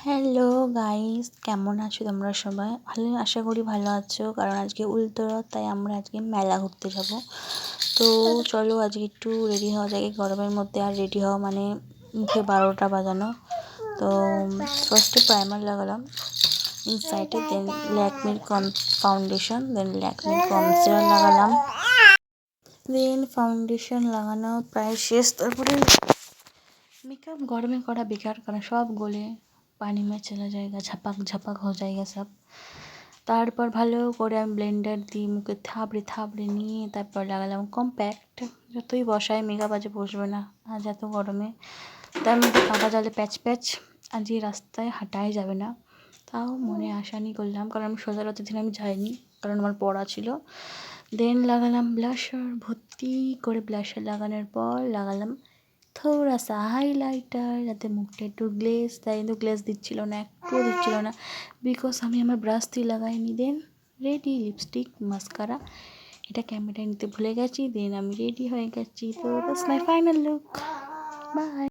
Hello guys, কেমন আছো তোমরা সবাই? ভালো, আশা করি ভালো আছো। কারণ আজকে উল্টোরথ, তাই আমরা আজকে মেলা ঘুরতে যাব। তো চলো আজকে একটু রেডি হওয়া যায়। গরমের মধ্যে আর রেডি হওয়া মানে মুখে 12টা বাজানো। তো ফার্স্টে প্রাইমার লাগালাম ইনসাইডে, দেন ল্যাকমির ফাউন্ডেশন, দেন ল্যাকমির কনসিলার লাগালাম, দেন ফাউন্ডেশন লাগানো প্রায় শেষ। তারপরে मेकअप गरमे करा बेकार, कारण सब गले पानी में चला जाएगा, झपक झपक हो जाएगा सब। तारपर भालो करे आमि ब्लेंडार दिए मुखे थाबड़े थाबड़े निये तारपर लागालाम कम्पैक्ट। যতই বসায় মেকআপ আজ বসবে না, আজ এত গরমে। তার মধ্যে কাদা জলে প্যাচ প্যাচ, আজ এই রাস্তায় হাঁটাই যাবে না। তাও মনে আশা নিয়ে করলাম, কারণ আমি সোজা রাতের দিন আমি যাইনি, কারণ আমার পড়া ছিল। দেন লাগালাম ব্লাশার, ভর্তি করে ব্লাশার লাগানোর পর লাগালাম थोड़ा सा हाइलाइटर, যাতে মুখটা একটু গ্লেজ দেয়। কিন্তু গ্লেজ দিচ্ছিল না, একটুও দিচ্ছিল না, বিকজ আমি আমার ব্রাশ দিয়ে লাগাইনি। দেন রেডি লিপস্টিক মাস্কারা, এটা ক্যামেরায় নিতে ভুলে গেছি। দেন আমি রেডি হয়ে গেছি। তো that's my final look. By.